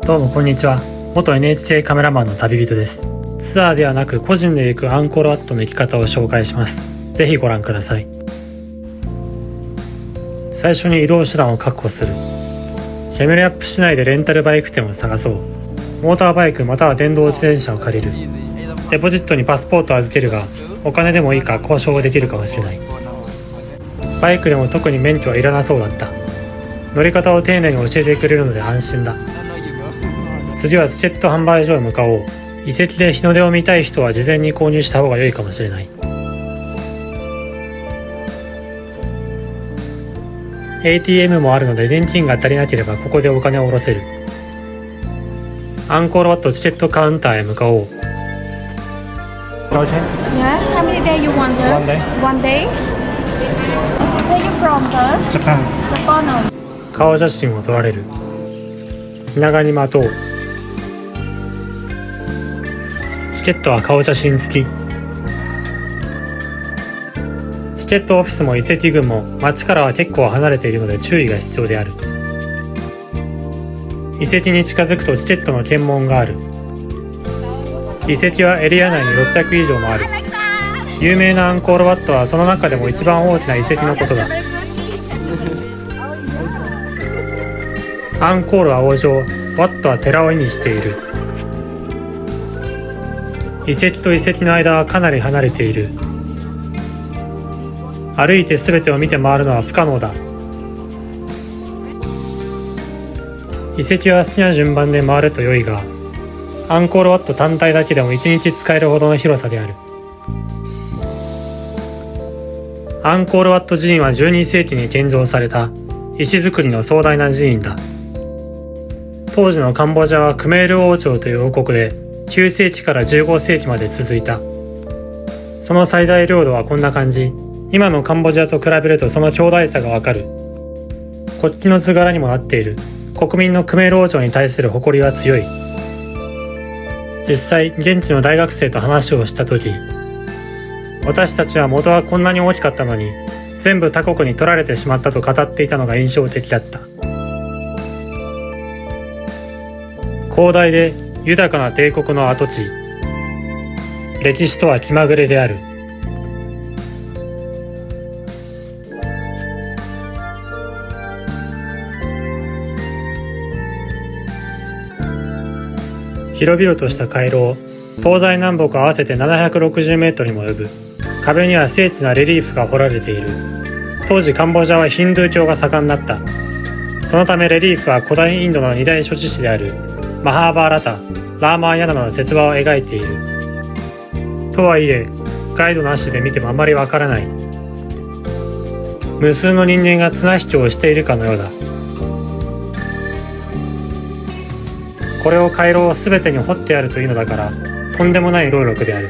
どうもこんにちは。元 NHK カメラマンの旅人です。ツアーではなく個人で行くアンコールワットの行き方を紹介します。ぜひご覧ください。最初に移動手段を確保する。シェムリアップ市内でレンタルバイク店を探そう。モーターバイクまたは電動自転車を借りる。デポジットにパスポートを預けるが、お金でもいいか交渉できるかもしれない。バイクでも特に免許はいらなそうだった。乗り方を丁寧に教えてくれるので安心だ。次はチケット販売所へ向かおう。遺跡で日の出を見たい人は事前に購入した方が良いかもしれない。ATM もあるので現金が足りなければここでお金を下ろせる。アンコールワットチケットカウンターへ向かおう。Yeah, how many days you want, sir? One day. One day? Where you from, sir? Japan。 Japan. 顔写真を撮られる。気長に待とう。チケットは顔写真付き。チケットオフィスも遺跡群も町からは結構離れているので注意が必要である。遺跡に近づくとチケットの検問がある。遺跡はエリア内に600以上もある。有名なアンコールワットはその中でも一番大きな遺跡のことだ。アンコールは王城、ワットは寺を意味している。遺跡と遺跡の間はかなり離れている。歩いて全てを見て回るのは不可能だ。遺跡は好きな順番で回ると良いが、アンコールワット単体だけでも1日使えるほどの広さである。アンコールワット寺院は12世紀に建造された石造りの壮大な寺院だ。当時のカンボジアはクメール王朝という王国で9世紀から15世紀まで続いた。その最大領土はこんな感じ。今のカンボジアと比べるとその強大さがわかる。国旗の図柄にもなっている。国民のクメール王朝に対する誇りは強い。実際現地の大学生と話をした時、私たちは元はこんなに大きかったのに全部他国に取られてしまったと語っていたのが印象的だった。広大で豊かな帝国の跡地。歴史とは気まぐれである。広々とした回廊、東西南北合わせて760メートルにも及ぶ。壁には精緻なレリーフが彫られている。当時カンボジアはヒンドゥー教が盛んだった。そのためレリーフは古代インドの二大諸事詩であるマハーバーラタ、ラーマーヤナの説話を描いている。とはいえ、ガイドなしで見てもあまりわからない。無数の人間が綱引きをしているかのようだ。これを回廊すべてに掘ってあるというのだから、とんでもない労力である。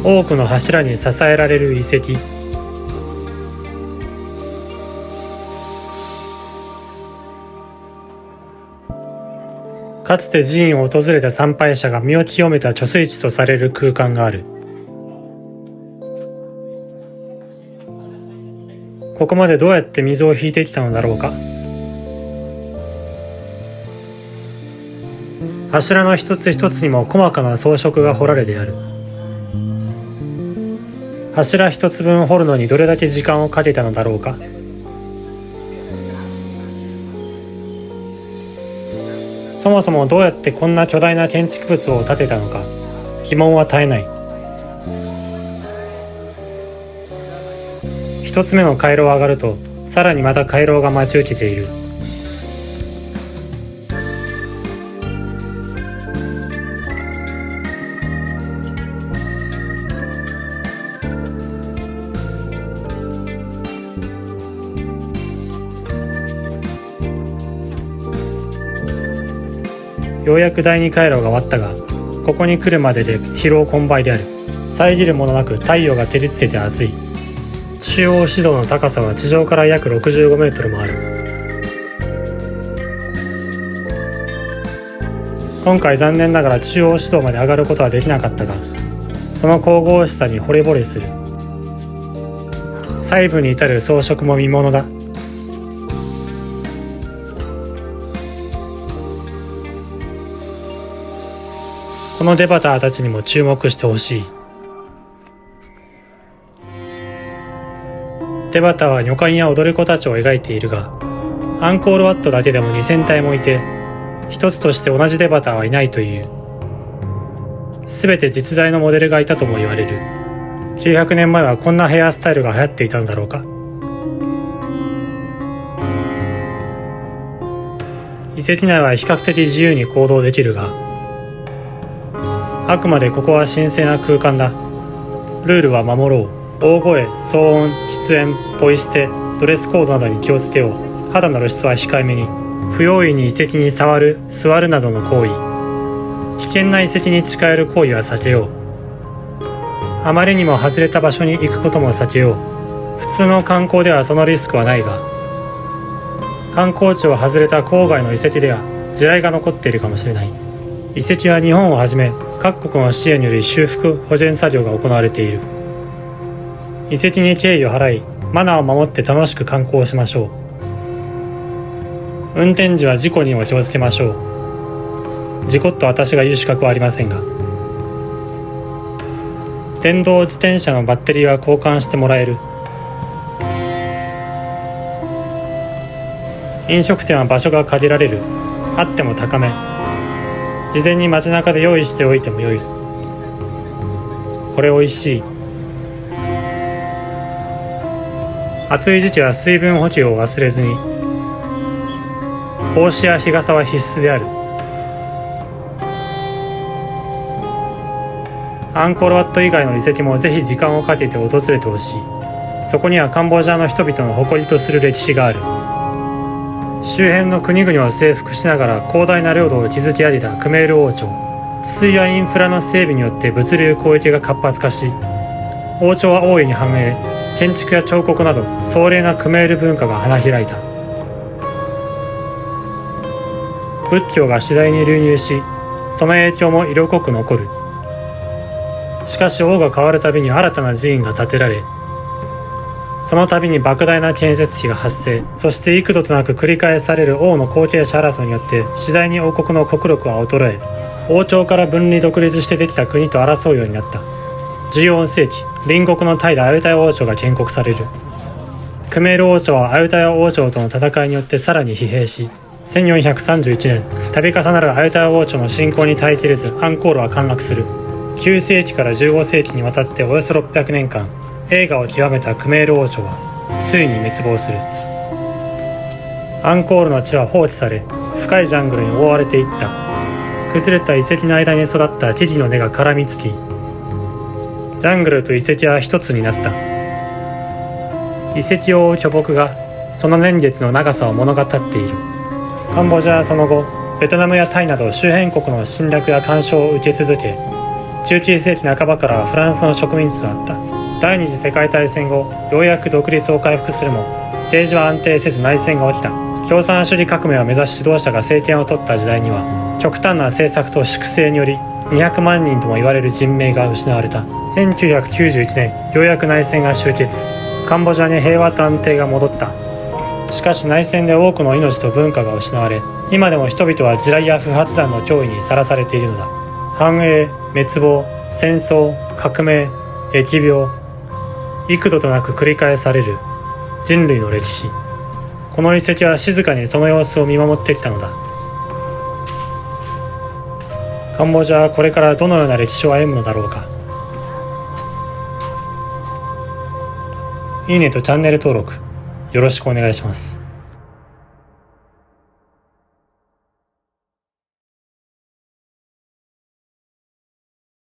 多くの柱に支えられる遺跡。かつて寺院を訪れた参拝者が身を清めた貯水池とされる空間がある。ここまでどうやって水を引いてきたのだろうか。柱の一つ一つにも細かな装飾が彫られてある。柱一つ分掘るのにどれだけ時間をかけたのだろうか。そもそもどうやってこんな巨大な建築物を建てたのか、疑問は絶えない。一つ目の回廊を上がると、さらにまた回廊が待ち受けている。ようやく第2回路が終わったが、ここに来るまでで疲労困憊である。遮るものなく太陽が照りつけて暑い。中央市道の高さは地上から約65メートルもある。今回残念ながら中央指導まで上がることはできなかったが、その神々しさに惚れ惚れする。細部に至る装飾も見ものだ。このデバターたちにも注目してほしい。デバターは女官や踊る子たちを描いているが、アンコールワットだけでも2000体もいて、一つとして同じデバターはいないという。すべて実在のモデルがいたとも言われる。900年前はこんなヘアスタイルが流行っていたのだろうか。遺跡内は比較的自由に行動できるが、あくまでここは神聖な空間だ。ルールは守ろう。大声、騒音、喫煙、ポイ捨て、ドレスコードなどに気をつけよう。肌の露出は控えめに。不用意に遺跡に触る、座るなどの行為。危険な遺跡に近寄る行為は避けよう。あまりにも外れた場所に行くことも避けよう。普通の観光ではそのリスクはないが、観光地を外れた郊外の遺跡では地雷が残っているかもしれない。遺跡は日本をはじめ各国の支援により修復・保全作業が行われている。遺跡に敬意を払い、マナーを守って楽しく観光しましょう。運転時は事故にも気をつけましょう。事故った私が言う資格はありませんが。電動自転車のバッテリーは交換してもらえる。飲食店は場所が限られる。あっても高め。事前に街中で用意しておいてもよい。これおいしい。暑い時期は水分補給を忘れずに。帽子や日傘は必須である。アンコールワット以外の遺跡もぜひ時間をかけて訪れてほしい。そこにはカンボジアの人々の誇りとする歴史がある。周辺の国々を征服しながら広大な領土を築き上げたクメール王朝。治水やインフラの整備によって物流交易が活発化し、王朝は大いに繁栄。建築や彫刻など壮麗なクメール文化が花開いた。仏教が次第に流入し、その影響も色濃く残る。しかし王が変わるたびに新たな寺院が建てられ、その度に莫大な建設費が発生。そして幾度となく繰り返される王の後継者争いによって次第に王国の国力は衰え、王朝から分離独立してできた国と争うようになった。14世紀、隣国のタイでアユタヤ王朝が建国される。クメール王朝はアユタヤ王朝との戦いによってさらに疲弊し、1431年、度重なるアユタヤ王朝の侵攻に耐えきれずアンコールは陥落する。9世紀から15世紀にわたっておよそ600年間、栄華を極めたクメール王朝はついに滅亡する。アンコールの地は放置され、深いジャングルに覆われていった。崩れた遺跡の間に育った木々の根が絡みつき、ジャングルと遺跡は一つになった。遺跡を覆う巨木がその年月の長さを物語っている。カンボジアはその後、ベトナムやタイなど周辺国の侵略や干渉を受け続け、19世紀半ばからはフランスの植民地となった。第二次世界大戦後、ようやく独立を回復するも、政治は安定せず内戦が起きた。共産主義革命を目指す指導者が政権を取った時代には、極端な政策と粛清により200万人とも言われる人命が失われた。1991年、ようやく内戦が終結。カンボジアに平和と安定が戻った。しかし内戦で多くの命と文化が失われ、今でも人々は地雷や不発弾の脅威にさらされているのだ。繁栄、滅亡、戦争、革命、疫病、幾度となく繰り返される人類の歴史。この遺跡は静かにその様子を見守ってきたのだ。カンボジアはこれからどのような歴史を歩むのだろうか。いいねとチャンネル登録よろしくお願いします。